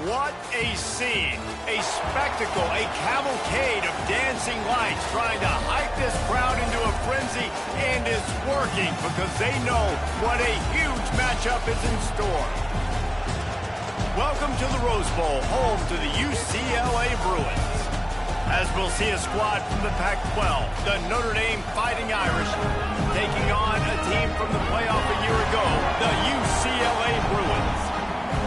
What a scene, a spectacle, a cavalcade of dancing lights trying to hype this crowd into a frenzy, and it's working because they know what a huge matchup is in store. Welcome to the Rose Bowl, home to the UCLA Bruins. As we'll see a squad from the Pac-12, the Notre Dame Fighting Irish, taking on a team from the playoff a year ago, the UCLA Bruins.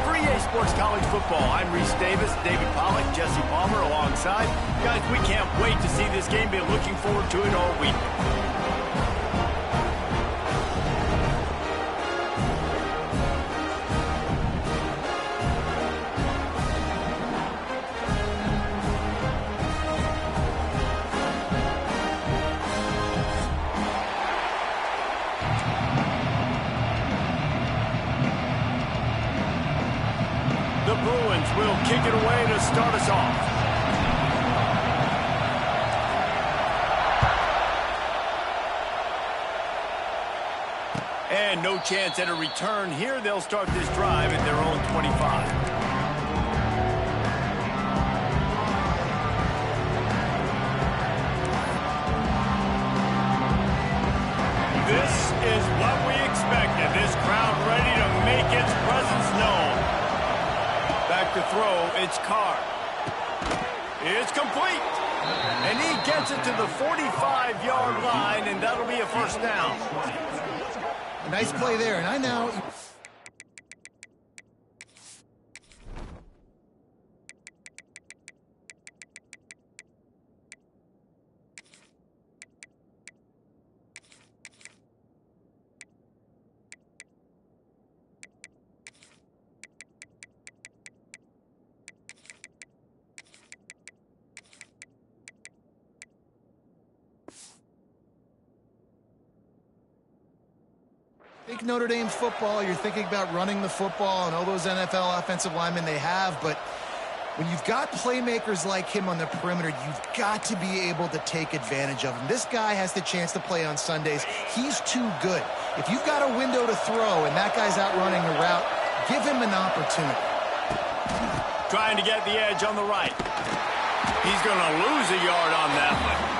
For EA Sports College Football, I'm Reese Davis, David Pollack, Jesse Palmer alongside. Guys, we can't wait to see this game. Been looking forward to it all week. The Bruins will kick it away to start us off. And no chance at a return here. They'll start this drive at their own 25. This is what we expected. This crowd ready to make its presence known. Back to throw, it's Carr. It's complete. And he gets it to the 45-yard line, and that'll be a first down. A nice play there, and I now... Think Notre Dame football, you're thinking about running the football and all those NFL offensive linemen they have, but when you've got playmakers like him on the perimeter, you've got to be able to take advantage of him. This guy has the chance to play on Sundays. He's too good. If you've got a window to throw and that guy's out running the route, give him an opportunity. Trying to get the edge on the right. He's going to lose a yard on that one.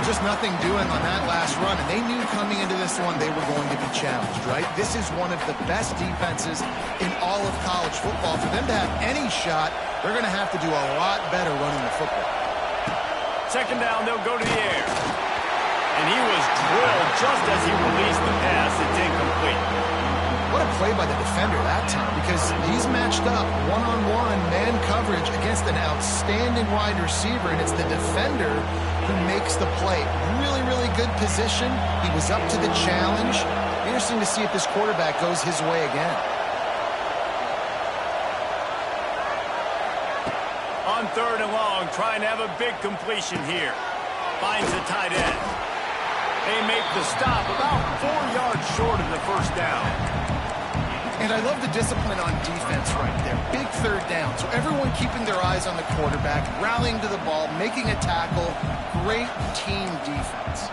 Just nothing doing on that last run, and they knew coming into this one they were going to be challenged, right? This is one of the best defenses in all of college football. For them to have any shot, they're going to have to do a lot better running the football. Second down, they'll go to the air. And he was drilled just as he released the pass. It's incomplete. What a play by the defender that time, because he's matched up one-on-one man coverage against an outstanding wide receiver, and it's the defender who makes the play. Really, really good position. He was up to the challenge. Interesting to see if this quarterback goes his way again. On third and long, trying to have a big completion here. Finds the tight end. They make the stop about 4 yards short of the first down. And I love the discipline on defense right there. Big third down. So everyone keeping their eyes on the quarterback, rallying to the ball, making a tackle. Great team defense.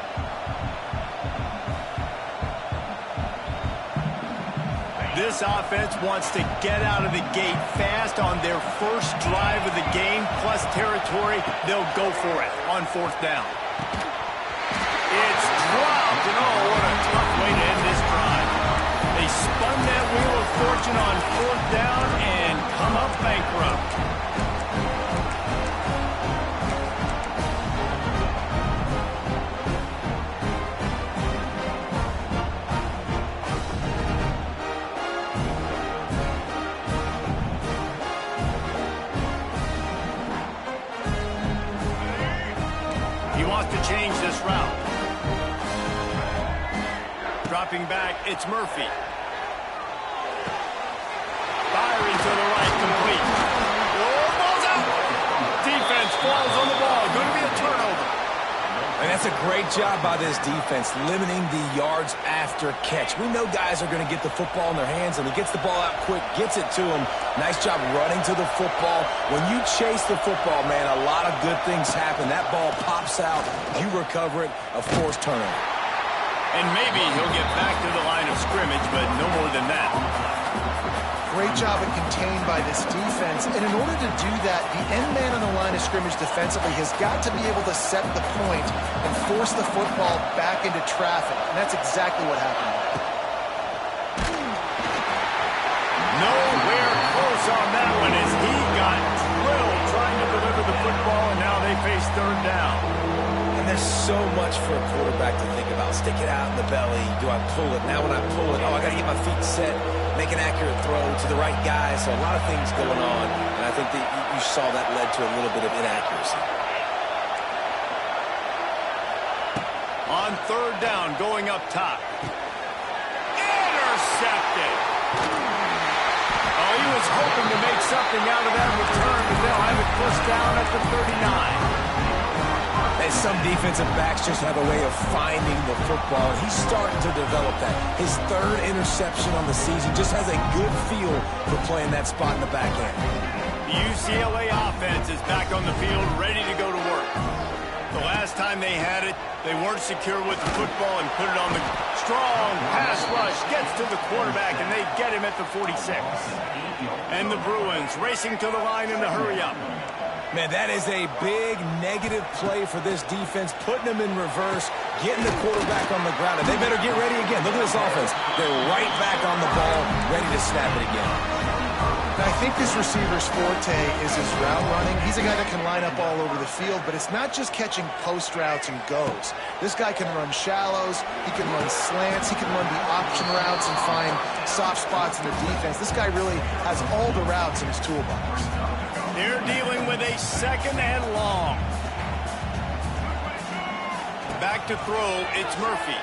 This offense wants to get out of the gate fast on their first drive of the game, plus territory. They'll go for it on fourth down. It's dropped, and oh, what a tough way to end this drive. They spun that wheel of fortune on fourth down and come up bankrupt. He wants to change this route. Dropping back, it's Murphy. Firing to the right, complete. Oh, ball's out! Defense falls on the ball. Going to be a turnover. And that's a great job by this defense, limiting the yards after catch. We know guys are going to get the football in their hands, and he gets the ball out quick, gets it to him. Nice job running to the football. When you chase the football, man, a lot of good things happen. That ball pops out. You recover it, of course, turnover. And maybe he'll get back to the line of scrimmage, but no more than that. great job of contained by this defense. And in order to do that, the end man on the line of scrimmage defensively has got to be able to set the point and force the football back into traffic. And that's exactly what happened. Nowhere close on that one as he got drilled trying to deliver the football, and now they face third down. And there's so much for a quarterback to think about. Stick it out in the belly. Do I pull it? Now when I pull it, I got to get my feet set, make an accurate throw to the right guy. So a lot of things going on, and I think that you saw that led to a little bit of inaccuracy. On third down, going up top. Intercepted. Oh, he was hoping to make something out of that return, but they'll have it pushed down at the 39. And some defensive backs just have a way of finding the football, and he's starting to develop that. His third interception on the season just has a good feel for playing that spot in the back end. The UCLA offense is back on the field, ready to go to work. The last time they had it, they weren't secure with the football and put it on the strong pass rush. Gets to the quarterback, and they get him at the 46. And the Bruins racing to the line in the hurry-up. Man, that is a big negative play for this defense, putting them in reverse, getting the quarterback on the ground, and they better get ready again. Look at this offense. They're right back on the ball, ready to snap it again. I think this receiver's forte is his route running. He's a guy that can line up all over the field, but it's not just catching post routes and goes. This guy can run shallows, he can run slants, he can run the option routes and find soft spots in the defense. This guy really has all the routes in his toolbox. They're dealing with a second and long. Back to throw, it's Murphy.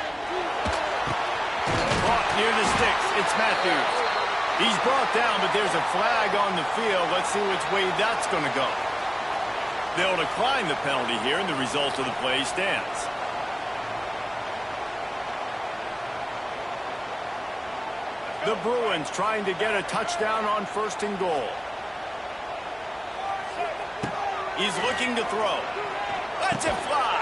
Caught near the sticks, it's Matthews. He's brought down, but there's a flag on the field. Let's see which way that's going to go. They'll decline the penalty here, and the result of the play stands. The Bruins trying to get a touchdown on first and goal. He's looking to throw. Lets it fly.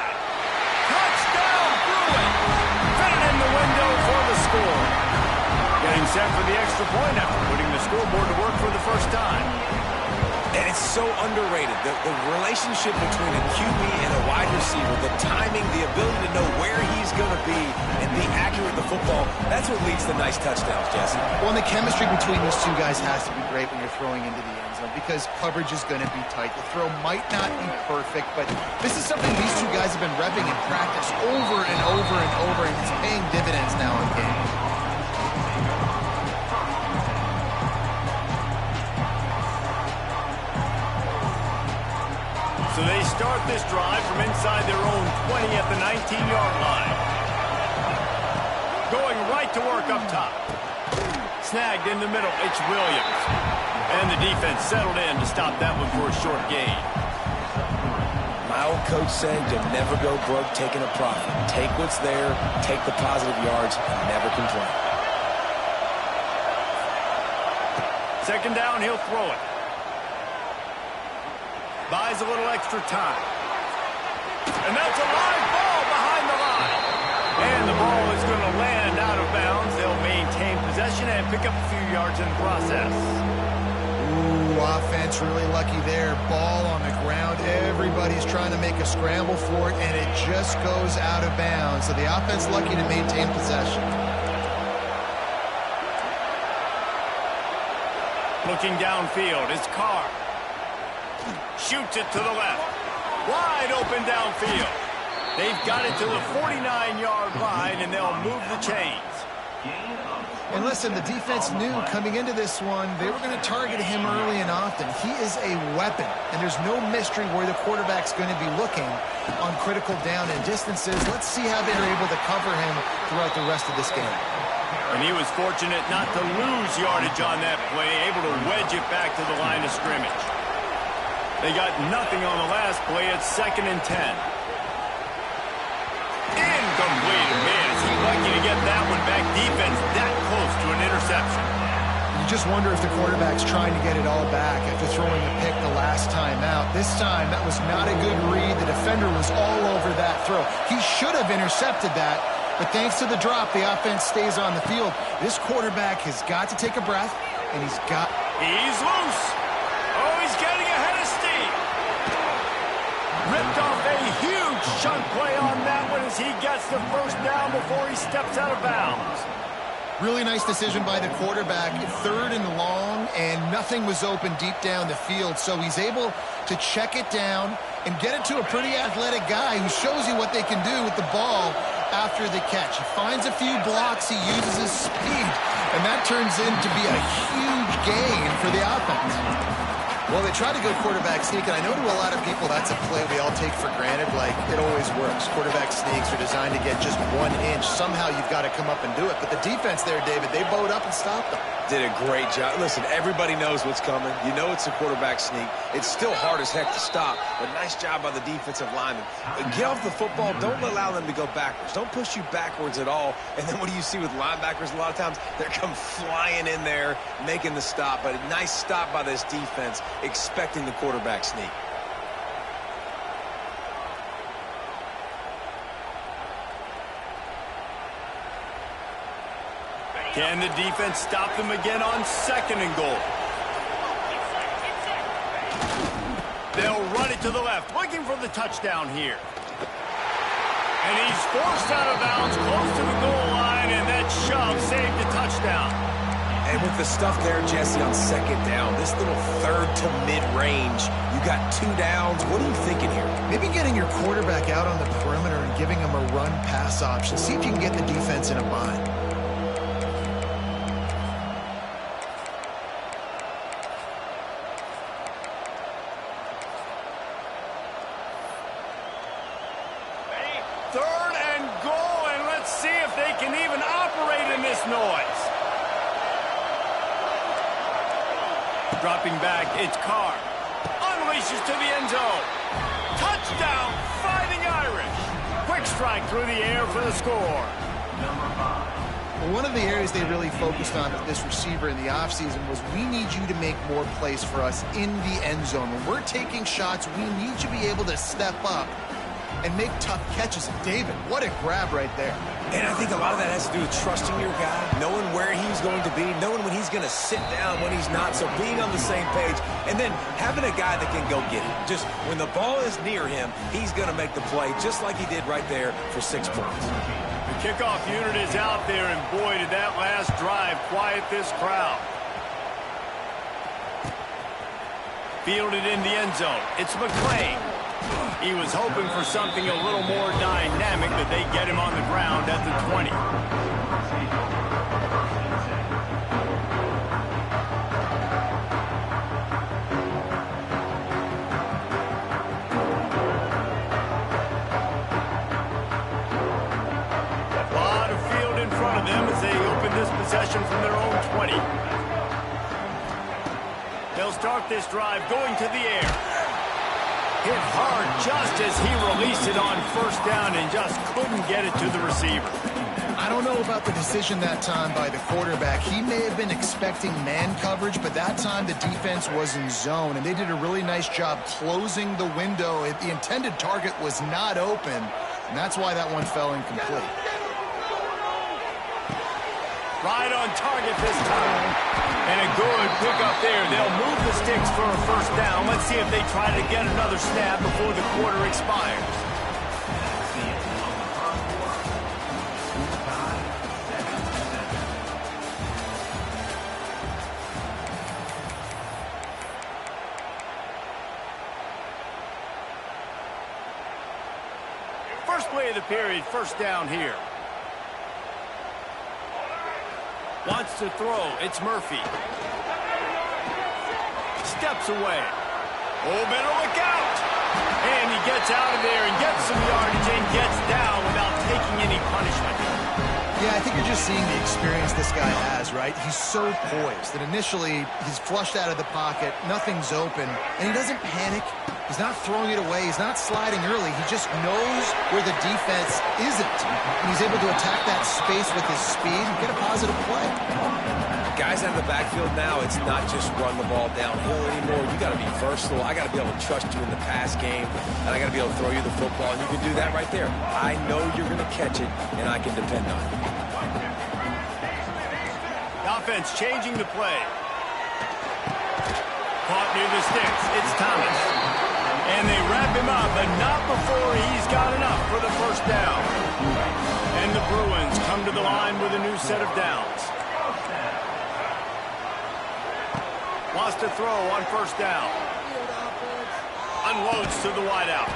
Touchdown, Bruins! Fitted in the window for the score. Getting set for the extra point after putting the scoreboard to work for the first time. And it's so underrated. The relationship between a QB and a wide receiver, the timing, the ability to know where he's going to be and be accurate with the football, that's what leads to nice touchdowns, Jesse. Well, and the chemistry between these two guys has to be great when you're throwing into the end zone because coverage is going to be tight. The throw might not be perfect, but this is something these two guys have been repping in practice over and over and over, and it's paying dividends now in games. So they start this drive from inside their own 20 at the 19-yard line. Going right to work up top. Snagged in the middle, it's Williams. And the defense settled in to stop that one for a short gain. My old coach said you'll never go broke taking a profit. Take what's there, take the positive yards, and never complain. Second down, he'll throw it. Buys a little extra time. And that's a live ball behind the line. And the ball is going to land out of bounds. They'll maintain possession and pick up a few yards in the process. Ooh, offense really lucky there. Ball on the ground. Everybody's trying to make a scramble for it, and it just goes out of bounds. So the offense lucky to maintain possession. Looking downfield, it's Carr. Shoots it to the left. Wide open downfield. They've got it to the 49-yard line, and they'll move the chains. And listen, the defense knew coming into this one, they were going to target him early and often. He is a weapon, and there's no mystery where the quarterback's going to be looking on critical down and distances. Let's see how they're able to cover him throughout the rest of this game. And he was fortunate not to lose yardage on that play, able to wedge it back to the line of scrimmage. They got nothing on the last play. It's 2nd and 10. Incomplete. Man, is he lucky to get that one back. Defense that close to an interception. You just wonder if the quarterback's trying to get it all back after throwing the pick the last time out. This time, that was not a good read. The defender was all over that throw. He should have intercepted that, but thanks to the drop, the offense stays on the field. This quarterback has got to take a breath, and he's got... He's loose. Oh, he's getting ahead of steam. Ripped off a huge chunk play on that one as he gets the first down before he steps out of bounds. Really nice decision by the quarterback. 3rd and long, and nothing was open deep down the field, so he's able to check it down and get it to a pretty athletic guy who shows you what they can do with the ball after the catch. He finds a few blocks, he uses his speed, and that turns into be a huge gain for the offense. Well, they try to go quarterback sneak, and I know to a lot of people that's a play we all take for granted, like it always works. Quarterback sneaks are designed to get just 1 inch. Somehow you've got to come up and do it. But the defense there, David, they bowed up and stopped them. Did a great job. Listen, everybody knows what's coming. You know it's a quarterback sneak. It's still hard as heck to stop, but nice job by the defensive lineman. Get off the football. Don't allow them to go backwards. Don't push you backwards at all. And then what do you see with linebackers a lot of times? They're come flying in there, making the stop. But a nice stop by this defense, expecting the quarterback sneak. Can the defense stop them again on 2nd and goal? They'll run it to the left, looking for the touchdown here. And he's forced out of bounds, close to the goal line, and that shove saved the touchdown. And with the stuff there, Jesse, on 2nd down, this little 3rd to mid-range, you got 2 downs. What are you thinking here? Maybe getting your quarterback out on the perimeter and giving him a run-pass option. See if you can get the defense in a bind. Dropping back, it's Carr. Unleashes to the end zone. Touchdown, Fighting Irish. Quick strike through the air for the score. Well, one of the areas they really focused on with this receiver in the offseason was we need you to make more plays for us in the end zone. When we're taking shots, we need you to be able to step up and make tough catches. David, what a grab right there. And I think a lot of that has to do with trusting your guy, knowing where he's going to be, knowing when he's going to sit down, when he's not, so being on the same page, and then having a guy that can go get it. Just when the ball is near him, he's going to make the play, just like he did right there for 6 points. The kickoff unit is out there, and boy, did that last drive quiet this crowd. Fielded in the end zone. It's McClain. He was hoping for something a little more dynamic, but they get him on the ground at the 20. A lot of field in front of them as they open this possession from their own 20. They'll start this drive going to the air. Hit hard just as he released it on 1st down and just couldn't get it to the receiver. I don't know about the decision that time by the quarterback. He may have been expecting man coverage, but that time the defense was in zone, and they did a really nice job closing the window. The intended target was not open, and that's why that one fell incomplete. Right on target this time. And a good pickup there. They'll move the sticks for a 1st down. Let's see if they try to get another snap before the quarter expires. First play of the period, 1st down here. Wants to throw. It's Murphy. Steps away. Oh, better look out. And he gets out of there and gets some yardage and gets down without taking any punishment. Yeah, I think you're just seeing the experience this guy has, right? He's so poised that initially he's flushed out of the pocket, nothing's open, and he doesn't panic. He's not throwing it away. He's not sliding early. He just knows where the defense isn't. And he's able to attack that space with his speed and get a positive play. Guys out of the backfield now, it's not just run the ball downhill anymore. You got to be versatile. I got to be able to trust you in the pass game, and I got to be able to throw you the football, and you can do that right there. I know you're going to catch it, and I can depend on it. Offense changing the play. Caught near the sticks. It's Thomas. And they wrap him up, but not before he's got enough for the first down. And the Bruins come to the line with a new set of downs. Wants to throw on first down. Unloads to the wideout.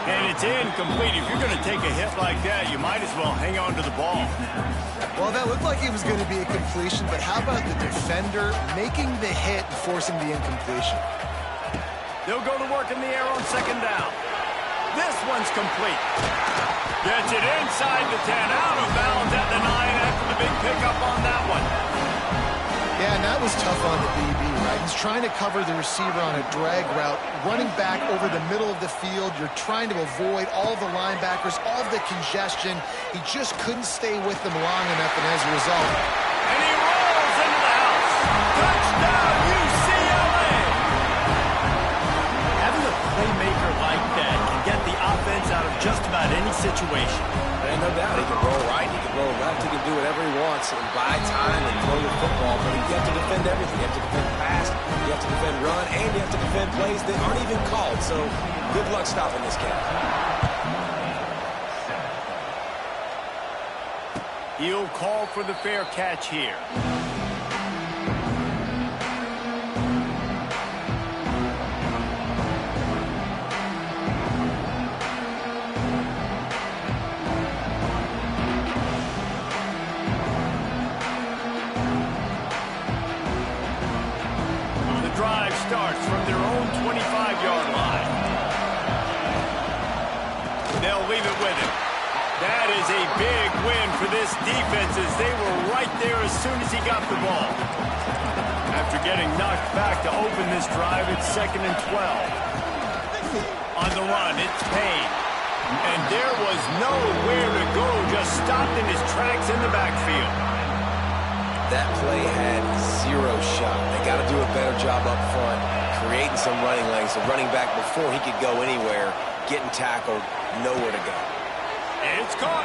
And it's incomplete. If you're going to take a hit like that, you might as well hang on to the ball. Well, that looked like it was going to be a completion, but how about the defender making the hit and forcing the incompletion? They'll go to work in the air on second down. This one's complete. Gets it inside the 10, out of bounds at the 9 after the big pickup on that one. Yeah, and that was tough on the DB, right? He's trying to cover the receiver on a drag route, running back over the middle of the field. You're trying to avoid all the linebackers, all the congestion. He just couldn't stay with them long enough, and as a result... And he rolls into the house. Touchdown, UCLA! Having a playmaker like that can get the offense out of just about any situation. And no doubt, he can roll right, he can roll left, he can do whatever he wants and buy time and throw the football, but you have to defend everything. You have to defend pass, you have to defend run, and you have to defend plays that aren't even called. So good luck stopping this guy. He'll call for the fair catch here. Starts from their own 25-yard line. They'll leave it with him. That is a big win for this defense as they were right there as soon as he got the ball. After getting knocked back to open this drive, it's 2nd and 12. On the run, it's Payne. And there was nowhere to go, just stopped in his tracks in the backfield. That play had zero shot. They got to do a better job up front, creating some running lanes. The running back, before he could go anywhere, getting tackled, nowhere to go. It's caught.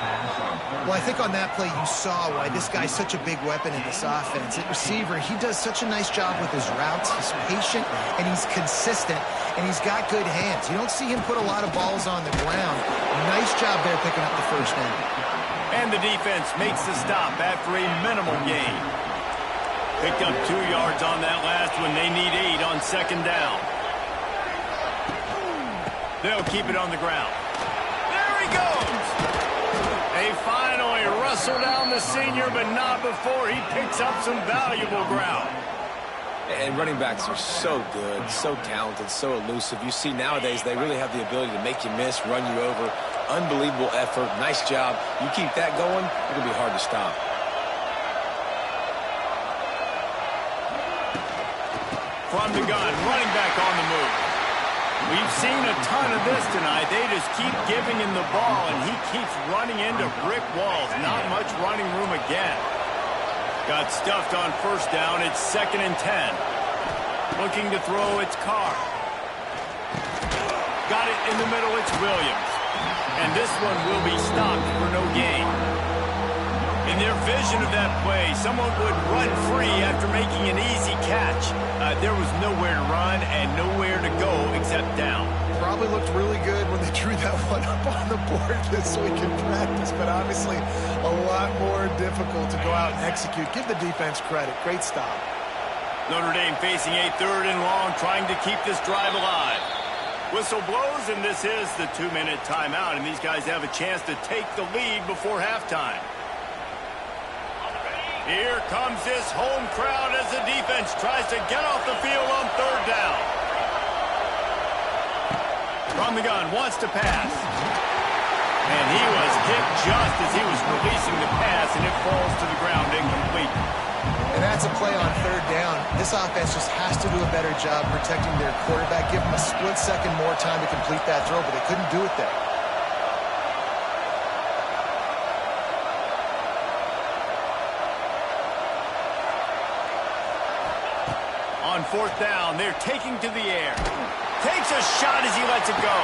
Well, I think on that play you saw why this guy's such a big weapon in this offense. At receiver, he does such a nice job with his routes. He's patient, and he's consistent, and he's got good hands. You don't see him put a lot of balls on the ground. Nice job there picking up the first down. And the defense makes the stop after a minimal gain. Picked up 2 yards on that last one. They need 8 on second down. They'll keep it on the ground. There he goes! They finally wrestle down the senior, but not before he picks up some valuable ground. And running backs are so good, so talented, so elusive. You see nowadays they really have the ability to make you miss, run you over. Unbelievable effort. Nice job. You keep that going, it'll be hard to stop. From the gun, running back on the move. We've seen a ton of this tonight. They just keep giving him the ball, and he keeps running into brick walls. Not much running room again. Got stuffed on first down. It's 2nd and 10. Looking to throw, it's Carr. Got it in the middle, it's Williams. And this one will be stopped for no gain. In their vision of that play, someone would run free after making an easy catch. There was nowhere to run and nowhere to go except down. Probably looked really good when they drew that one up on the board this week in practice, but obviously a lot more difficult to go out and execute. Give the defense credit. Great stop. Notre Dame facing a 3rd and long, trying to keep this drive alive. Whistle blows, and this is the 2-minute timeout, and these guys have a chance to take the lead before halftime. Here comes this home crowd as the defense tries to get off the field on 3rd down. From the gun, wants to pass. And he was hit just as he was releasing the pass, and it falls to the ground incomplete. And that's a play on 3rd down. This offense just has to do a better job protecting their quarterback. Give them a split second more time to complete that throw, but they couldn't do it there. On 4th down, they're taking to the air. Takes a shot as he lets it go.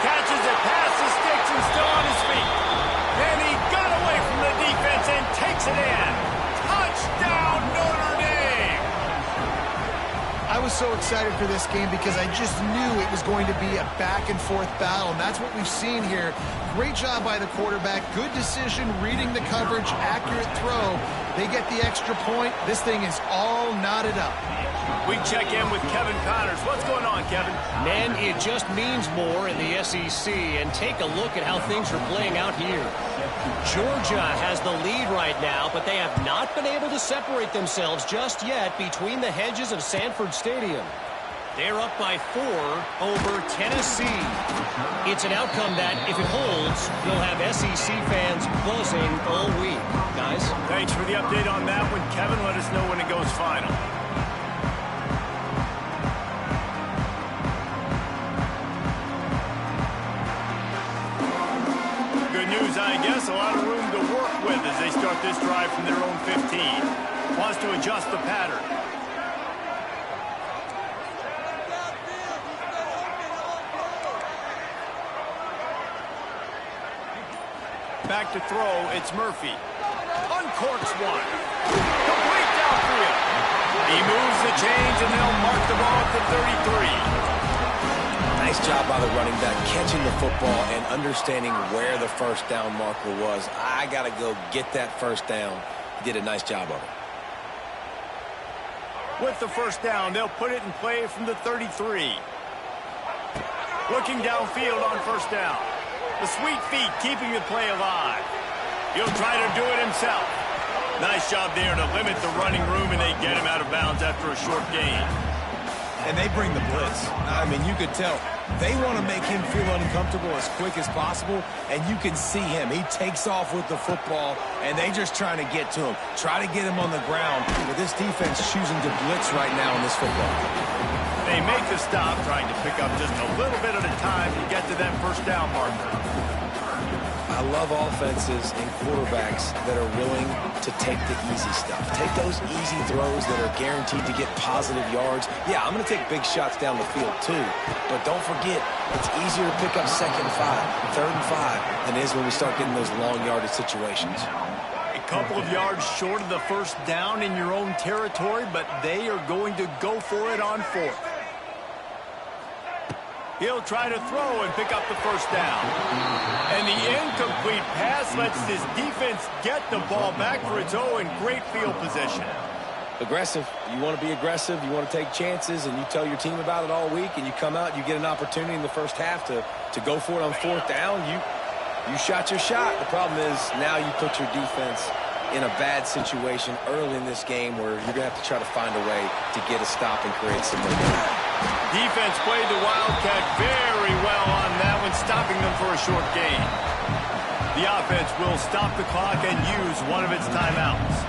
Catches it past the sticks and still on his feet. And he got away from the defense and takes it in. Touchdown, Notre Dame! was so excited for this game because I just knew it was going to be a back-and-forth battle, and that's what we've seen here. Great job by the quarterback. Good decision, reading the coverage, accurate throw. They get the extra point. This thing is all knotted up. We check in with Kevin Connors. What's going on, Kevin? Man, it just means more in the SEC, and take a look at how things are playing out here. Georgia has the lead right now, but they have not been able to separate themselves just yet between the hedges of Sanford Stadium. They're up by 4 over Tennessee. It's an outcome that, if it holds, you'll have SEC fans buzzing all week. Guys? Thanks for the update on that one, Kevin. Let us know when it goes final. Good news, I guess. A lot of room to work with as they start this drive from their own 15. Wants to adjust the pattern. Back to throw, it's Murphy. Uncorks one. Complete downfield. He moves the chains, and they'll mark the ball at the 33. Nice job by the running back, catching the football and understanding where the first down marker was. I got to go get that first down. He did a nice job of it. With the first down, they'll put it in play from the 33. Looking downfield on first down. The sweet feet keeping the play alive. He'll try to do it himself. Nice job there to limit the running room, and they get him out of bounds after a short gain. And they bring the blitz. I mean, you could tell. They want to make him feel uncomfortable as quick as possible, and you can see him. He takes off with the football, and they just trying to get to him. Try to get him on the ground, but this defense choosing to blitz right now in this football. They make the stop, trying to pick up just a little bit at a time to get to that first down marker. I love offenses and quarterbacks that are willing to take the easy stuff. Take those easy throws that are guaranteed to get positive yards. Yeah, I'm going to take big shots down the field too, but don't forget, it's easier to pick up 2nd and 5, 3rd and 5 than it is when we start getting those long yardage situations. A couple of yards short of the first down in your own territory, but they are going to go for it on 4th. He'll try to throw and pick up the first down. And the incomplete pass lets this defense get the ball back for its own great field position. Aggressive. You want to be aggressive. You want to take chances, and you tell your team about it all week, and you come out, you get an opportunity in the first half to go for it on 4th down. You shot your shot. The problem is now you put your defense in a bad situation early in this game where you're going to have to try to find a way to get a stop and create some momentum. Defense played the Wildcat very well on that one, stopping them for a short gain. The offense will stop the clock and use one of its timeouts.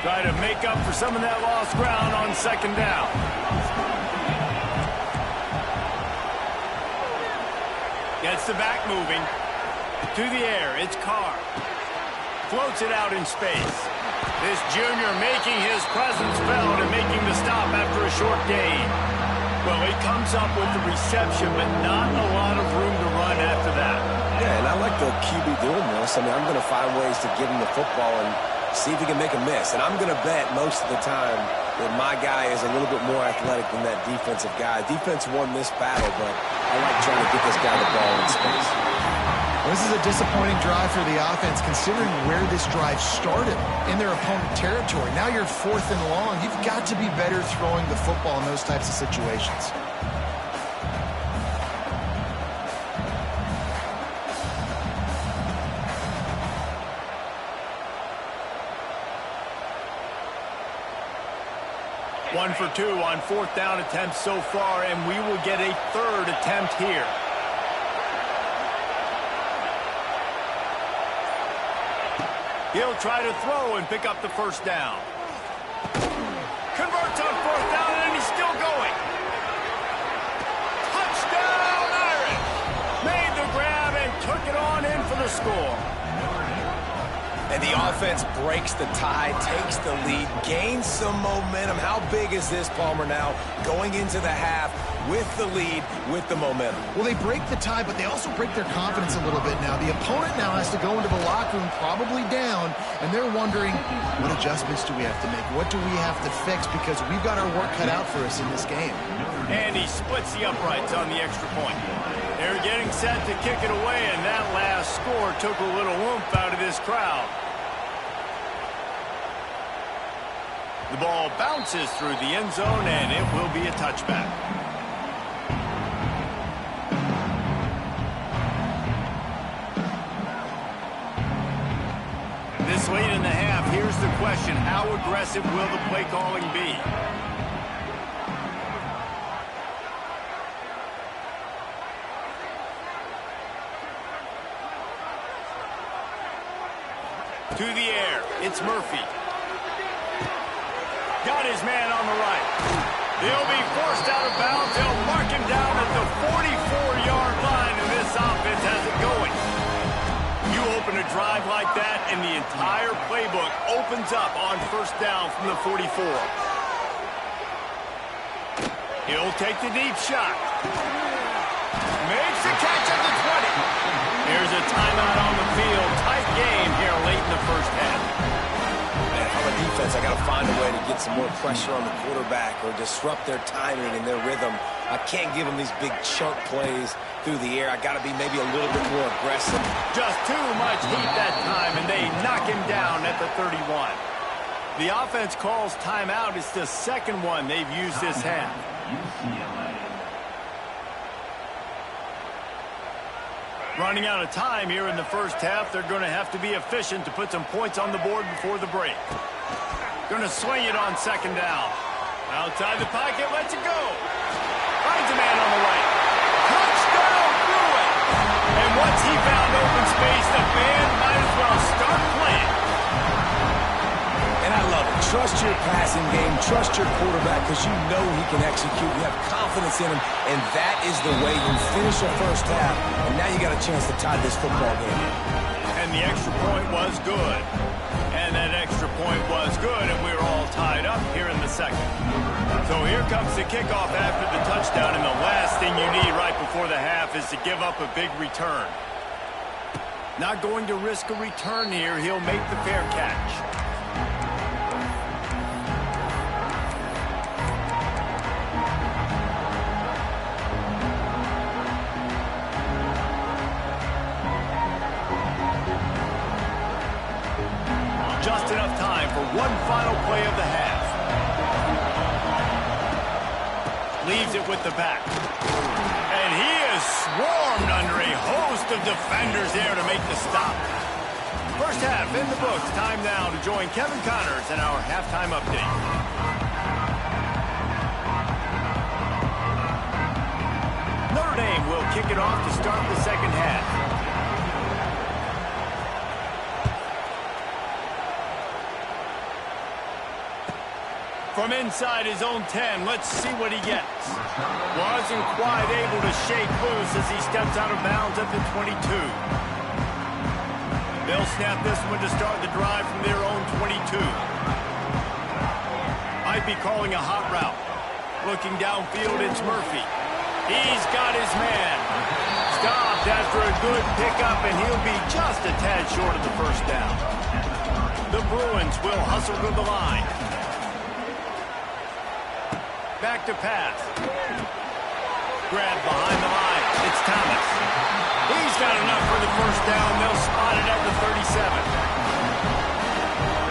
Try to make up for some of that lost ground on 2nd down. Gets the back moving. To the air, it's Carr. Floats it out in space. This junior making his presence felt and making the stop after a short gain. Well, he comes up with the reception, but not a lot of room to run after that. Yeah, and I like the QB doing this. I mean, I'm going to find ways to give him the football and see if he can make a miss. And I'm going to bet most of the time that my guy is a little bit more athletic than that defensive guy. Defense won this battle, but I like trying to get this guy the ball in space. This is a disappointing drive for the offense, considering where this drive started in their opponent territory. Now you're 4th and long. You've got to be better throwing the football in those types of situations. One for 2 on 4th down attempts so far, and we will get a 3rd attempt here. He'll try to throw and pick up the first down. Converts on 4th down, and he's still going. Touchdown, Irish! Made the grab and took it on in for the score. And the offense breaks the tie, takes the lead, gains some momentum. How big is this, Palmer, now? Going into the half, with the lead, with the momentum. Well, they break the tie, but they also break their confidence a little bit now. The opponent now has to go into the locker room probably down, and they're wondering, what adjustments do we have to make? What do we have to fix? Because we've got our work cut out for us in this game. And he splits the uprights on the extra point. They're getting set to kick it away, and that last score took a little oomph out of this crowd. The ball bounces through the end zone, and it will be a touchback. This late in the half, here's the question. How aggressive will the play calling be? To the air, it's Murphy. Got his man on the right. They'll be forced out of bounds. They'll mark him down at the 44-yard line, and this offense has it going. You open a drive like that, and the entire playbook opens up on first down from the 44. He'll take the deep shot. Makes the catch at the 20. Here's a timeout on the field. Tight game here late in the first half. On the defense, I got to find a way to get some more pressure on the quarterback or disrupt their timing and their rhythm. I can't give them these big chunk plays through the air. I got to be maybe a little bit more aggressive. Just too much heat that time, and they knock him down at the 31. The offense calls timeout. It's the second one they've used this half. Running out of time here in the first half. They're going to have to be efficient to put some points on the board before the break. Going to swing it on second down. Outside the pocket, lets it go. Finds a man on the right. Touchdown, Bruin! And once he found open space, the band might as well start playing. And I love it. Trust your passing game. Trust your quarterback because you know he can execute. You have confidence in him, and that is the way you finish the first half. And now you got a chance to tie this football game. And the extra point was good. And that extra point was good, and we were all tied up here in the second. So here comes the kickoff after the touchdown, and the last thing you need right before the half is to give up a big return. Not going to risk a return here. He'll make the fair catch. Just enough time for one final play of the half. Leaves it with the back. And he is swarmed under a host of defenders there to make the stop. First half in the books. Time now to join Kevin Connors in our halftime update. Notre Dame will kick it off to start the second half. From inside his own 10, let's see what he gets. Wasn't quite able to shake loose as he steps out of bounds at the 22. They'll snap this one to start the drive from their own 22. Might be calling a hot route. Looking downfield, it's Murphy. He's got his man. Stopped after a good pickup, and he'll be just a tad short of the first down. The Bruins will hustle to the line. Back to pass. Grab behind the line. It's Thomas. He's got enough for the first down. They'll spot it at the 37.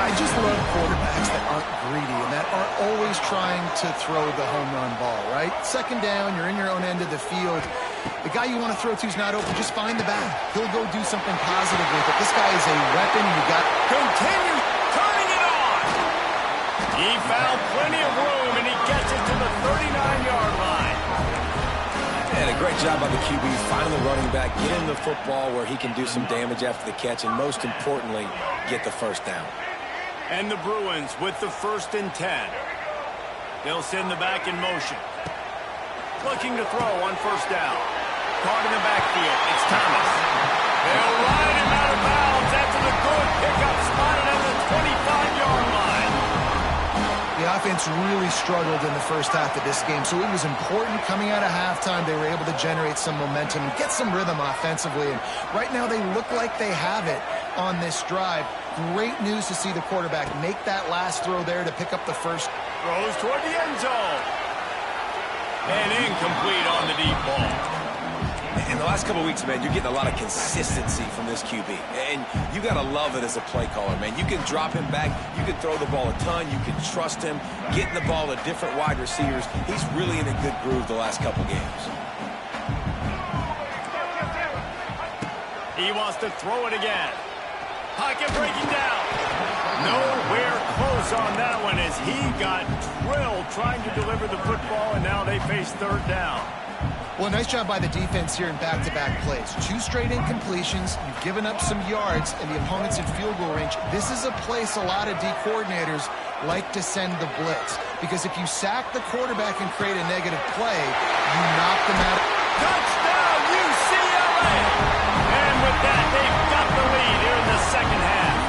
I just love quarterbacks that aren't greedy and that aren't always trying to throw the home run ball, right? Second down, you're in your own end of the field. The guy you want to throw to is not open. Just find the back. He'll go do something positive with it. This guy is a weapon. You got continue turning it on. He found plenty of room, and he gets it to the 39-yard line. And a great job by the QB finding the running back, getting the football where he can do some damage after the catch, and most importantly, get the first down. And the Bruins with the 1st and 10. They'll send the back in motion. Looking to throw on first down. Caught in the backfield. It's Thomas. They'll ride him out of bounds after the good pickup spotted at the 25-yard line. the offense offense really struggled in the first half of this game, so it was important coming out of halftime. They were able to generate some momentum and get some rhythm offensively, and right now they look like they have it on this drive. Great news to see the quarterback make that last throw there to pick up the first. Throws toward the end zone. And incomplete on the deep ball. In the last couple of weeks, man, you're getting a lot of consistency from this QB. And you got to love it as a play caller, man. You can drop him back. You can throw the ball a ton. You can trust him. Getting the ball to different wide receivers. He's really in a good groove the last couple games. He wants to throw it again. Pocket breaking down. Nowhere close on that one as he got drilled trying to deliver the football, and now they face third down. Well, nice job by the defense here in back-to-back plays. 2 straight incompletions. You've given up some yards, and the opponent's in field goal range. This is a place a lot of D coordinators like to send the blitz, because if you sack the quarterback and create a negative play, you knock them out. Touchdown, UCLA! And with that, they've got the lead here in the second half.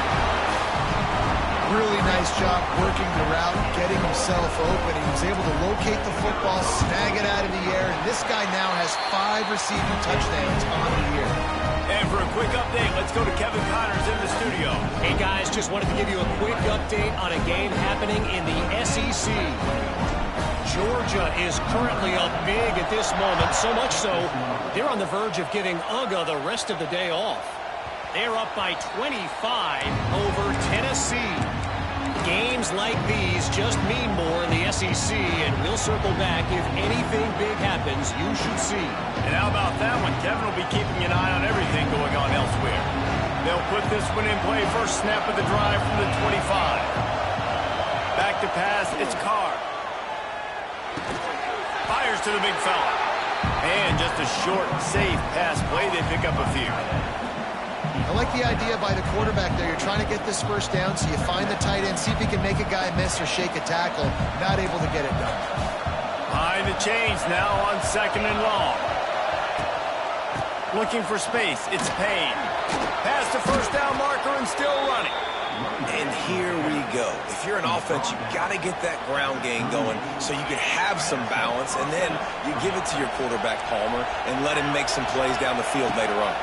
Really nice job working the route, getting himself open. He was able to locate the football, snag it out of the air, and this guy now has 5 receiving touchdowns on the year. And for a quick update, let's go to Kevin Connors in the studio. Hey, guys, just wanted to give you a quick update on a game happening in the SEC. Georgia is currently up big at this moment, so much so they're on the verge of giving Ucla the rest of the day off. They're up by 25 over Tennessee. Games like these just mean more in the SEC, and we'll circle back if anything big happens you should see. And how about that one? Kevin will be keeping an eye on everything going on elsewhere. They'll put this one in play. First snap of the drive from the 25. Back to pass, it's Carr. Fires to the big fella. And just a short, safe pass play. They pick up a few. I like the idea by the quarterback there. You're trying to get this first down, so you find the tight end, see if he can make a guy miss or shake a tackle. Not able to get it done. Behind the chains now on second and long. Looking for space. It's Payne. Pass the first down marker and still running. And here we go. If you're an offense, you got to get that ground game going so you can have some balance, and then you give it to your quarterback, Palmer, and let him make some plays down the field later on.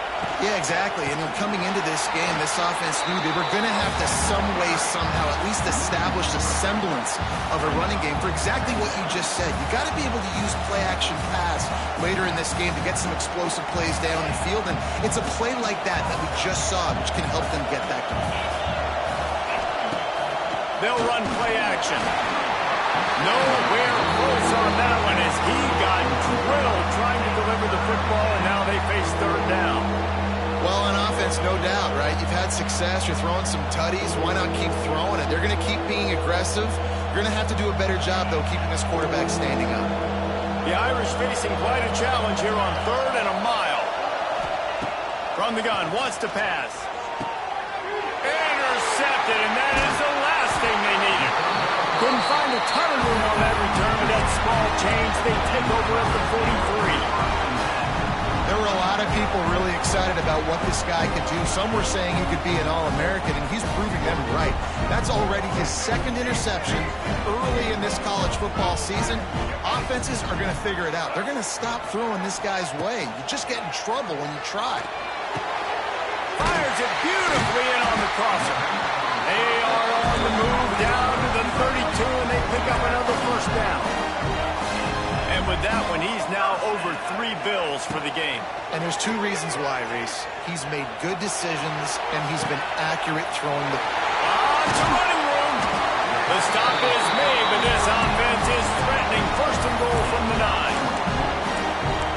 Yeah, exactly. And coming into this game, this offense knew they were going to have to some way, somehow, at least establish a semblance of a running game for exactly what you just said. You got to be able to use play-action pass later in this game to get some explosive plays down the field, and it's a play like that we just saw, which can help them get that going. They'll run play action. Nowhere close on that one as he got drilled trying to deliver the football, and now they face third down. Well, on offense, no doubt, right? You've had success. You're throwing some tutties. Why not keep throwing it? They're going to keep being aggressive. You're going to have to do a better job, though, keeping this quarterback standing up. The Irish facing quite a challenge here on 3rd and a mile. From the gun, wants to pass. Intercepted, and that is the last thing they needed. Couldn't find a ton of room on that return, but that small change, they take over at the 43. There were a lot of people really excited about what this guy could do. Some were saying he could be an All-American, and he's proving them right. That's already his 2nd interception early in this college football season. Offenses are going to figure it out. They're going to stop throwing this guy's way. You just get in trouble when you try. Fires it beautifully in on the crosser. They are on the move down to the 32, and they pick up another first down. And with that one, he's now over 3 bills for the game. And there's 2 reasons why, Reese. He's made good decisions, and he's been accurate throwing the... To running room. The stop is made, but this offense is threatening. First and goal from the 9.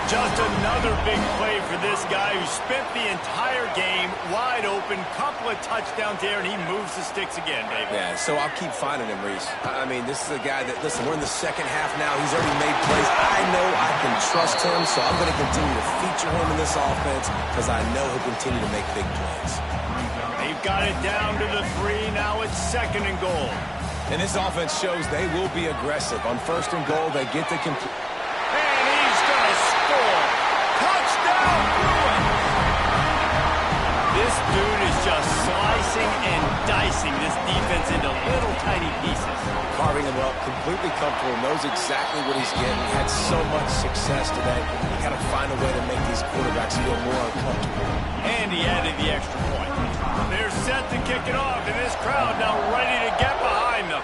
Just another big play for this guy who spent the entire game wide open. Couple of touchdowns there, and he moves the sticks again, baby. Yeah, so I'll keep finding him, Reese. I mean, this is a guy that, listen, we're in the second half now. He's already made plays. I know I can trust him, so I'm going to continue to feature him in this offense because I know he'll continue to make big plays. They've got it down to the 3. Now it's 2nd and goal. And this offense shows they will be aggressive. On 1st and goal, they get the complete... And he's going to score. Touchdown, Bruin. This dude is just slicing and dicing this defense into little tiny pieces. Carving them up comfortable, knows exactly what he's getting. He had so much success today. You got to find a way to make these quarterbacks feel more uncomfortable. And he added the extra point. They're set to kick it off, and this crowd now ready to get behind them.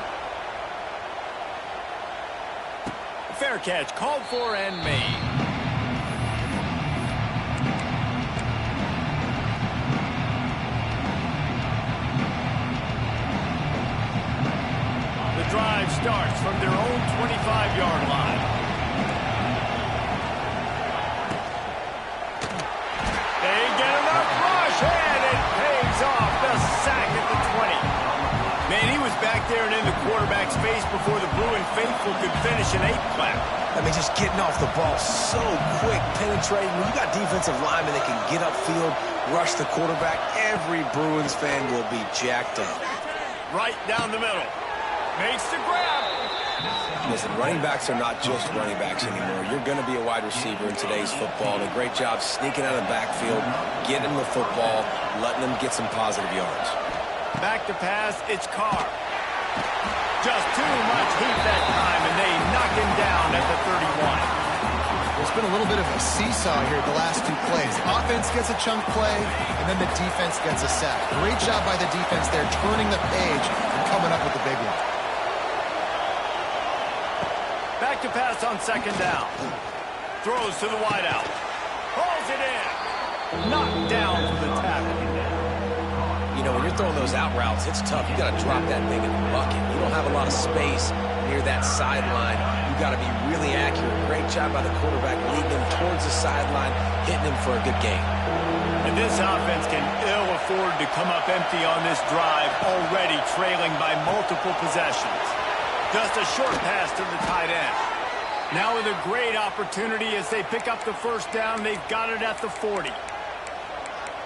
Fair catch, called for and made. The drive starts from their own 25-yard line. They get enough rush, and it pays off. The sack at the 20. Man, he was back there and in the quarterback's face before the Bruin faithful could finish an 8-clap. I mean, just getting off the ball so quick, penetrating. When you got defensive linemen that can get upfield, rush the quarterback, every Bruins fan will be jacked up. Right down the middle. Makes the grab. Listen, running backs are not just running backs anymore. You're going to be a wide receiver in today's football. And a great job sneaking out of the backfield, getting them the football, letting them get some positive yards. Back to pass, it's Carr. Just too much heat that time, and they knock him down at the 31. There's been a little bit of a seesaw here the last two plays. Offense gets a chunk play, and then the defense gets a sack. Great job by the defense there, turning the page and coming up with the big one. Back to pass on second down. Throws to the wideout. Hauls it in. Knocked down for the tackle. You know, when you're throwing those out routes, it's tough. You got to drop that thing in the bucket. You don't have a lot of space near that sideline. You got to be really accurate. Great job by the quarterback leading him towards the sideline, hitting him for a good gain. And this offense can ill afford to come up empty on this drive, already trailing by multiple possessions. Just a short pass to the tight end. Now with a great opportunity as they pick up the first down, they've got it at the 40.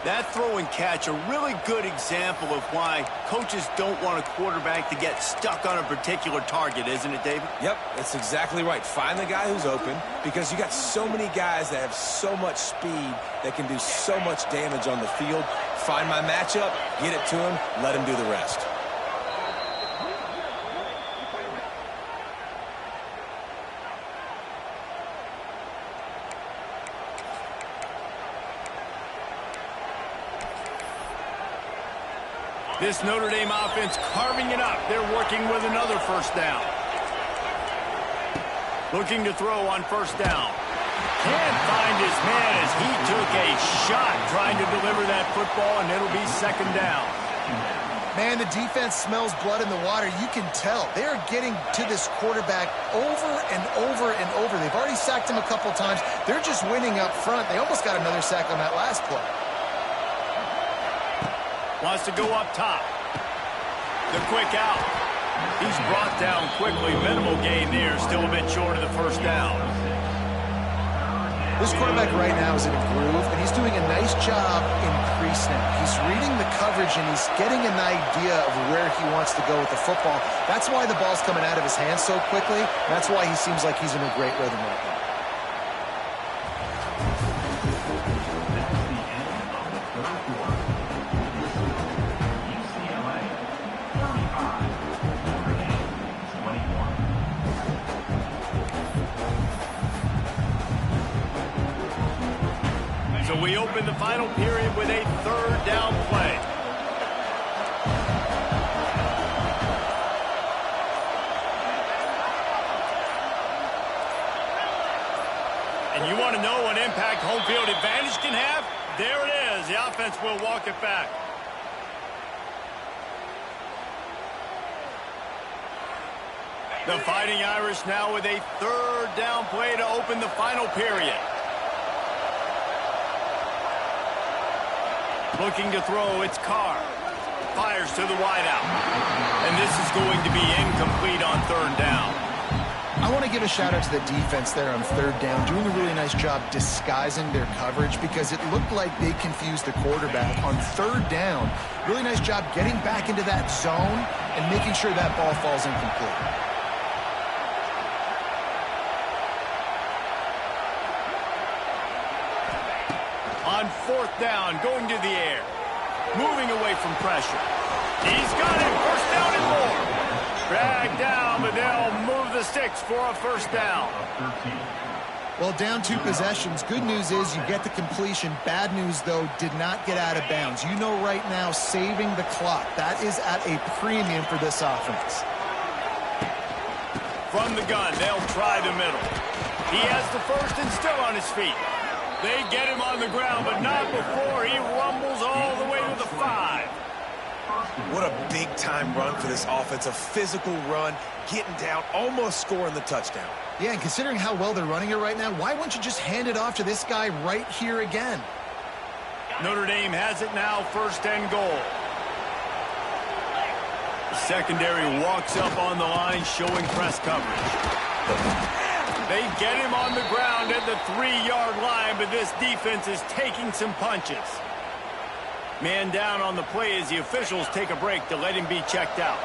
That throw and catch, a really good example of why coaches don't want a quarterback to get stuck on a particular target, isn't it, David? Yep, that's exactly right. Find the guy who's open, because you got so many guys that have so much speed that can do so much damage on the field. Find my matchup, get it to him, let him do the rest. This Notre Dame offense carving it up. They're working with another first down. Looking to throw on first down. Can't find his man as he took a shot trying to deliver that football, and it'll be second down. Man, the defense smells blood in the water. You can tell. They are getting to this quarterback over and over and over. They've already sacked him a couple times. They're just winning up front. They almost got another sack on that last play. Wants to go up top. The quick out. He's brought down quickly. Minimal gain there. Still a bit short of the first down. This quarterback right now is in a groove, and he's doing a nice job in pre-snap. He's reading the coverage, and he's getting an idea of where he wants to go with the football. That's why the ball's coming out of his hands so quickly. That's why he seems like he's in a great rhythm right now. So we open the final period with a third down play. And you want to know what impact home field advantage can have? There it is. The offense will walk it back. The Fighting Irish now with a third down play to open the final period. Looking to throw, it's Carr. Fires to the wideout. And this is going to be incomplete on third down. I want to give a shout-out to the defense there on third down, doing a really nice job disguising their coverage because it looked like they confused the quarterback on third down. Really nice job getting back into that zone and making sure that ball falls incomplete. On fourth down, going to the air. Moving away from pressure. He's got it. First down and more. Dragged down, but they'll move the sticks for a first down. Well, down 2 possessions. Good news is you get the completion. Bad news, though, did not get out of bounds. You know right now, saving the clock. That is at a premium for this offense. From the gun, they'll try the middle. He has the first and still on his feet. They get him on the ground, but not before he rumbles all the way to the 5. What a big-time run for this offense. A physical run, getting down, almost scoring the touchdown. Yeah, and considering how well they're running it right now, why wouldn't you just hand it off to this guy right here again? Notre Dame has it now, first and goal. The secondary walks up on the line, showing press coverage. They get him on the ground at the 3-yard line, but this defense is taking some punches. Man down on the play as the officials take a break to let him be checked out.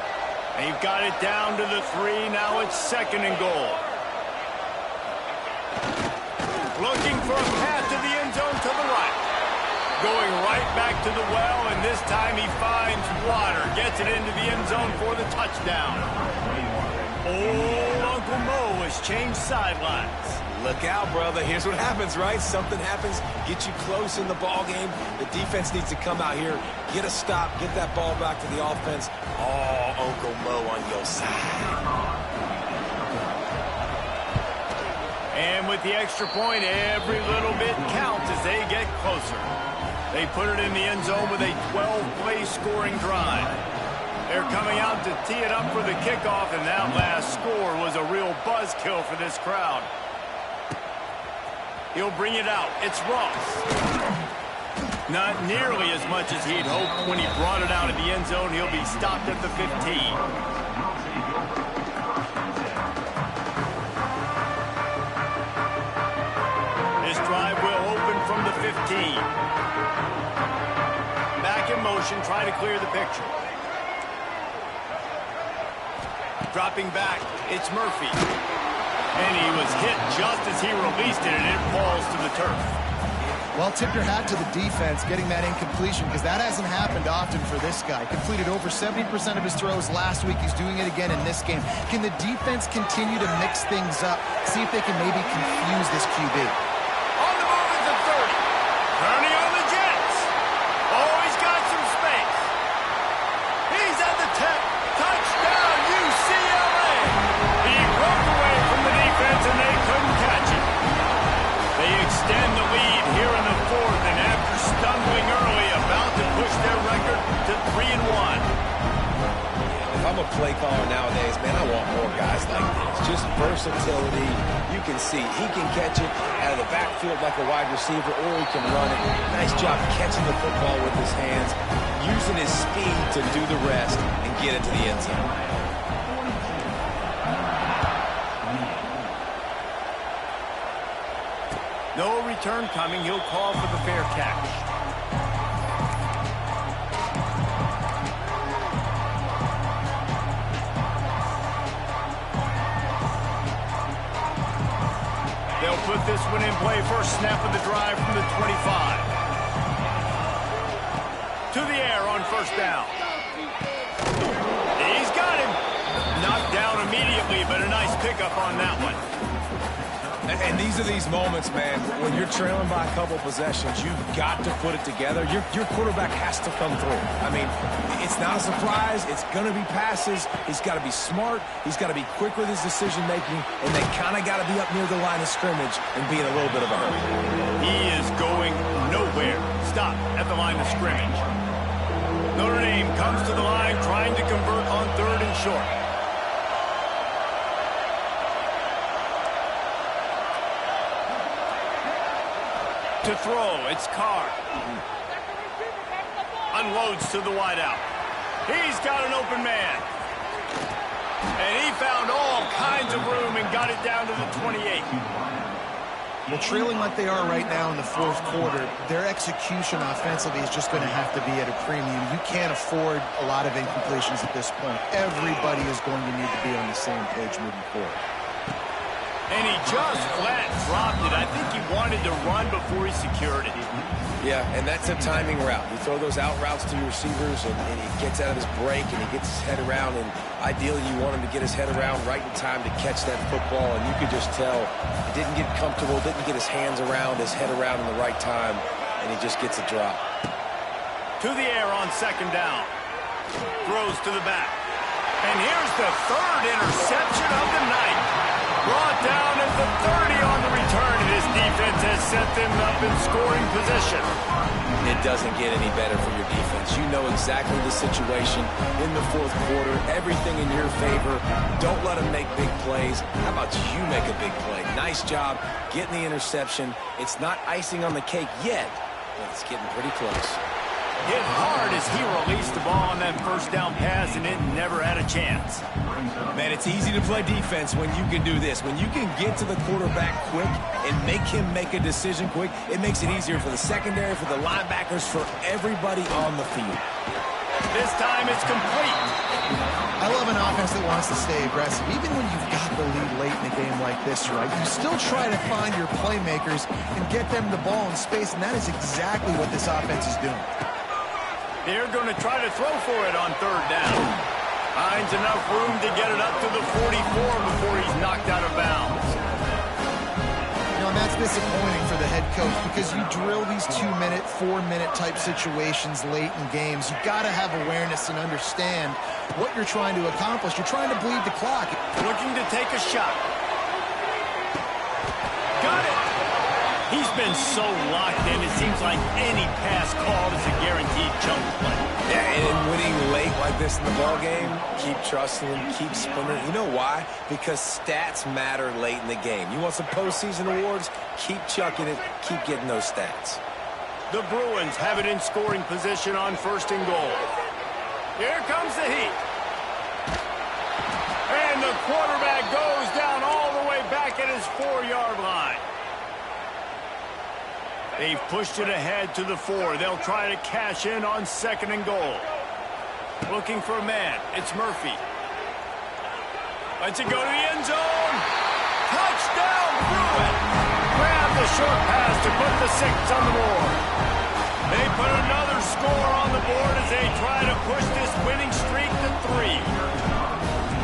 They've got it down to the 3. Now it's second and goal. Looking for a path to the end zone to the right. Going right back to the well, and this time he finds water. Gets it into the end zone for the touchdown. Old Uncle Mo has changed sidelines. Look out, brother. Here's what happens, right? Something happens, get you close in the ball game. The defense needs to come out here, get a stop, get that ball back to the offense. Oh, Uncle Mo on your side. And with the extra point, every little bit counts as they get closer. They put it in the end zone with a 12-play scoring drive. They're coming out to tee it up for the kickoff, and that last score was a real buzzkill for this crowd. He'll bring it out. It's Ross. Not nearly as much as he'd hoped when he brought it out of the end zone. He'll be stopped at the 15. This drive will open from the 15. Back in motion, trying to clear the picture. Dropping back, it's Murphy. And he was hit just as he released it, and it falls to the turf. Well, tip your hat to the defense getting that incompletion, because that hasn't happened often for this guy. Completed over 70% of his throws last week. He's doing it again in this game. Can the defense continue to mix things up, see if they can maybe confuse this QB? On the move is the 30. Turning on the Jets. Oh, he's got some space. He's at the 10. Touchdown, UCLA. He broke away from the defense, and they couldn't catch him. They extend the lead here in the 4th, and after stumbling early, about to push their record to 3-1. If I'm a play caller nowadays, man, I want more guys like this. Just versatility. You can see he can catch it out of the backfield like a wide receiver, or he can run it. Nice job catching the football with his hands, using his speed to do the rest and get into the end zone. No return coming. He'll call for the fair catch. They'll put this one in play. First snap of the drive from the 25. To the air on first down. He's got him. Knocked down immediately, but a nice pickup on that one. And these are these moments, man, when you're trailing by a couple possessions, you've got to put it together. Your quarterback has to come through. I mean, it's not a surprise. It's going to be passes. He's got to be smart. He's got to be quick with his decision-making, and they kind of got to be up near the line of scrimmage and be in a little bit of a hurry. He is going nowhere. Stop at the line of scrimmage. Notre Dame comes to the line trying to convert on 3rd and short. To throw, it's Carr. Unloads to the wideout. He's got an open man. And he found all kinds of room and got it down to the 28. Well, trailing like they are right now in the 4th quarter, their execution offensively is just going to have to be at a premium. You can't afford a lot of incompletions at this point. Everybody is going to need to be on the same page moving forward. And he just flat dropped it. I think he wanted to run before he secured it. Yeah, and that's a timing route. You throw those out routes to your receivers, and he gets out of his break, and he gets his head around, and ideally you want him to get his head around right in time to catch that football, and you could just tell he didn't get comfortable, didn't get his hands around, his head around in the right time, and he just gets a drop. To the air on second down. Throws to the back. And here's the third interception of the night. Brought down at the 30 on the return, and his defense has set them up in scoring position. It doesn't get any better for your defense. You know exactly the situation in the fourth quarter, everything in your favor. Don't let them make big plays. How about you make a big play? Nice job getting the interception. It's not icing on the cake yet, but it's getting pretty close. Hit hard as he released the ball on that first down pass, and it never had a chance. Man, it's easy to play defense when you can do this. When you can get to the quarterback quick and make him make a decision quick, it makes it easier for the secondary, for the linebackers, for everybody on the field. This time it's complete. I love an offense that wants to stay aggressive. Even when you've got the lead late in a game like this, right, you still try to find your playmakers and get them the ball in space, and that is exactly what this offense is doing. They're going to try to throw for it on third down. Finds enough room to get it up to the 44 before he's knocked out of bounds. You know, and that's disappointing for the head coach because you drill these 2-minute, 4-minute type situations late in games. You've got to have awareness and understand what you're trying to accomplish. You're trying to bleed the clock. Looking to take a shot. Got it. He's been so locked in, it seems like any pass called is a guaranteed chunk play. Yeah, and winning late like this in the ball game, keep trusting him, keep spinning. You know why? Because stats matter late in the game. You want some postseason awards? Keep chucking it, keep getting those stats. The Bruins have it in scoring position on first and goal. Here comes the heat. And the quarterback goes down all the way back at his 4-yard line. They've pushed it ahead to the 4. They'll try to cash in on second and goal. Looking for a man. It's Murphy. Lets it go to the end zone. Touchdown, Bruin. Grab the short pass to put the 6 on the board. They put another score on the board as they try to push this winning streak to 3.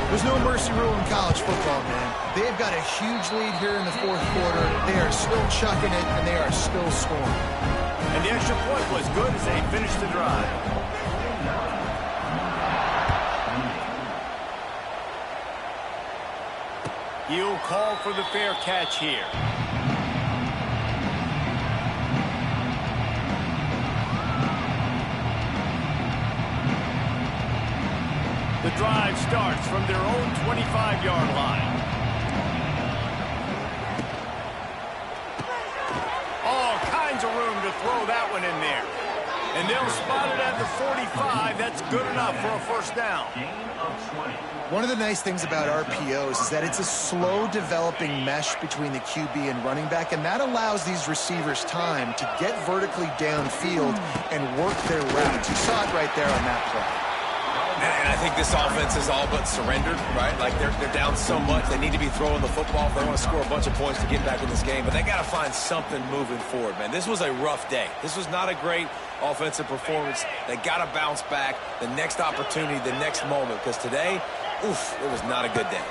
There's no mercy rule in college football, man. They've got a huge lead here in the fourth quarter. They are still chucking it, and they are still scoring. And the extra point was good as they finished the drive. He'll call for the fair catch here. The drive starts from their own 25-yard line. All kinds of room to throw that one in there. And they'll spot it at the 45. That's good enough for a first down. One of the nice things about RPOs is that it's a slow developing mesh between the QB and running back, and that allows these receivers time to get vertically downfield and work their routes. You saw it right there on that play. And I think this offense is all but surrendered, right? Like they're down so much. They need to be throwing the football if they want to score a bunch of points to get back in this game. But they got to find something moving forward, man. This was a rough day. This was not a great offensive performance. They got to bounce back the next opportunity, the next moment. Because today, oof, it was not a good day.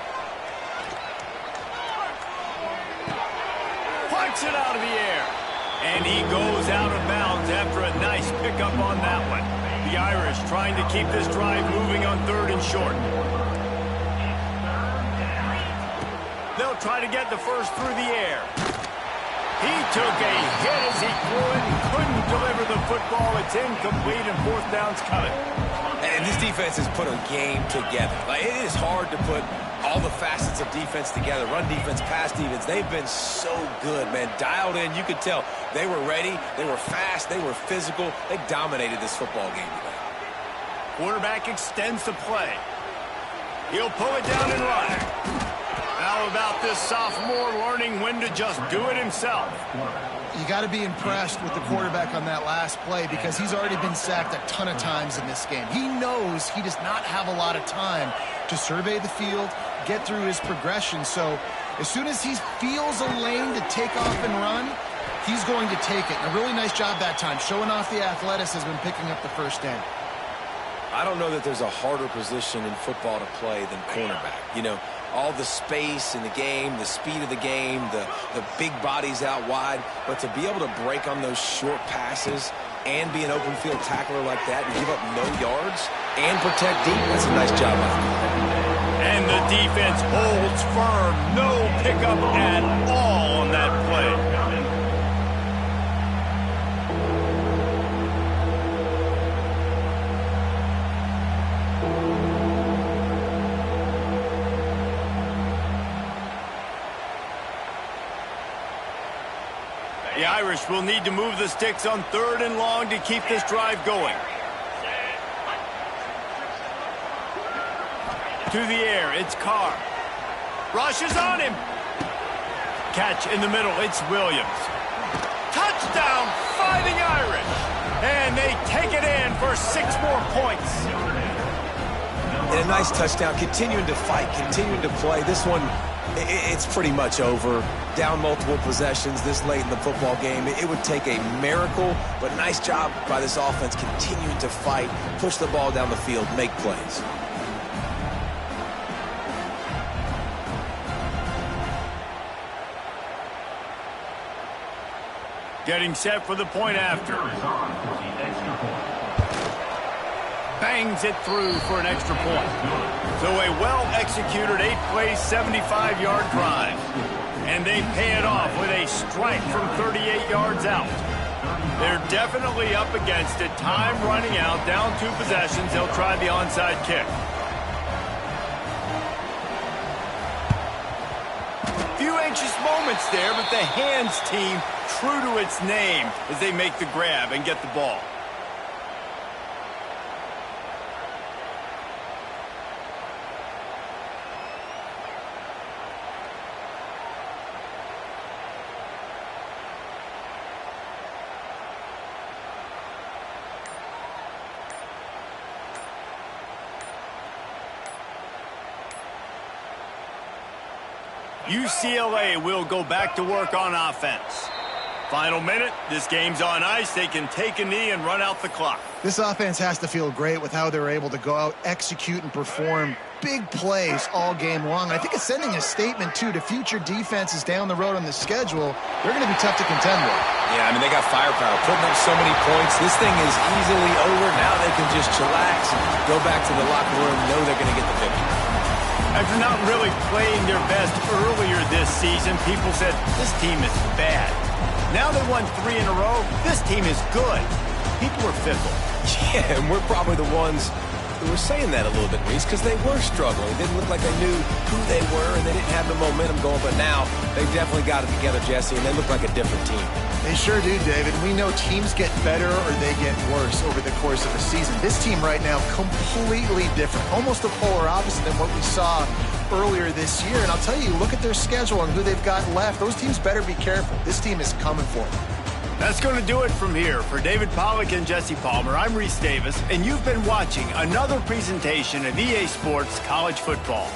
Punts it out of the air. And he goes out of bounds after a nice pickup on that one. The Irish trying to keep this drive moving on third and short. They'll try to get the first through the air. He took a hit as he threw it and couldn't deliver the football. It's incomplete and fourth down's coming. And this defense has put a game together. Like, it is hard to put all the facets of defense together. Run defense, pass defense. They've been so good, man. Dialed in. You could tell they were ready. They were fast. They were physical. They dominated this football game today. Quarterback extends the play. He'll pull it down and run. How about this sophomore learning when to just do it himself? You got to be impressed with the quarterback on that last play because he's already been sacked a ton of times in this game. He knows he does not have a lot of time to survey the field, get through his progression. So As soon as he feels a lane to take off and run, he's going to take it. And a really nice job that time, showing off the athleticism and picking up the first down. I don't know that there's a harder position in football to play than cornerback. You know, all the space in the game, the speed of the game, the big bodies out wide. But to be able to break on those short passes and be an open field tackler like that and give up no yards and protect deep, that's a nice job by the corner. And the defense holds firm. No pickup at all on that play. The Irish will need to move the sticks on 3rd and long to keep this drive going. To the air, it's Carr. Rush is on him. Catch in the middle, it's Williams. Touchdown, Fighting Irish. And they take it in for 6 more points. And a nice touchdown, continuing to fight, continuing to play. This one, it's pretty much over. Down multiple possessions this late in the football game. It would take a miracle, but nice job by this offense continuing to fight, push the ball down the field, make plays. Getting set for the point after. Bangs it through for an extra point. So a well-executed 8-play, 75-yard drive. And they pay it off with a strike from 38 yards out. They're definitely up against it. Time running out, down 2 possessions. They'll try the onside kick. Few anxious moments there, but the hands team true to its name as they make the grab and get the ball. UCLA will go back to work on offense. Final minute, this game's on ice. They can take a knee and run out the clock. This offense has to feel great with how they're able to go out, execute, and perform big plays all game long. I think it's sending a statement, too, to future defenses down the road on the schedule. They're going to be tough to contend with. Yeah, I mean, they got firepower, putting up so many points. This thing is easily over. Now they can just chillax and go back to the locker room, know they're going to get the victory. After not really playing their best earlier this season, people said, this team is bad. Now they won 3 in a row. This team is good. People are fickle. Yeah, and we're probably the ones who were saying that a little bit, Reese, because they were struggling. It didn't look like they knew who they were, and they didn't have the momentum going. But now they've definitely got it together, Jesse, and they look like a different team. They sure do, David. We know teams get better or they get worse over the course of a season. This team right now, completely different. Almost the polar opposite than what we saw earlier this year. And I'll tell you, look at their schedule and who they've got left. Those teams better be careful. This team is coming for them. That's going to do it from here. For David Pollack and Jesse Palmer, I'm Reese Davis, and you've been watching another presentation of EA Sports College Football.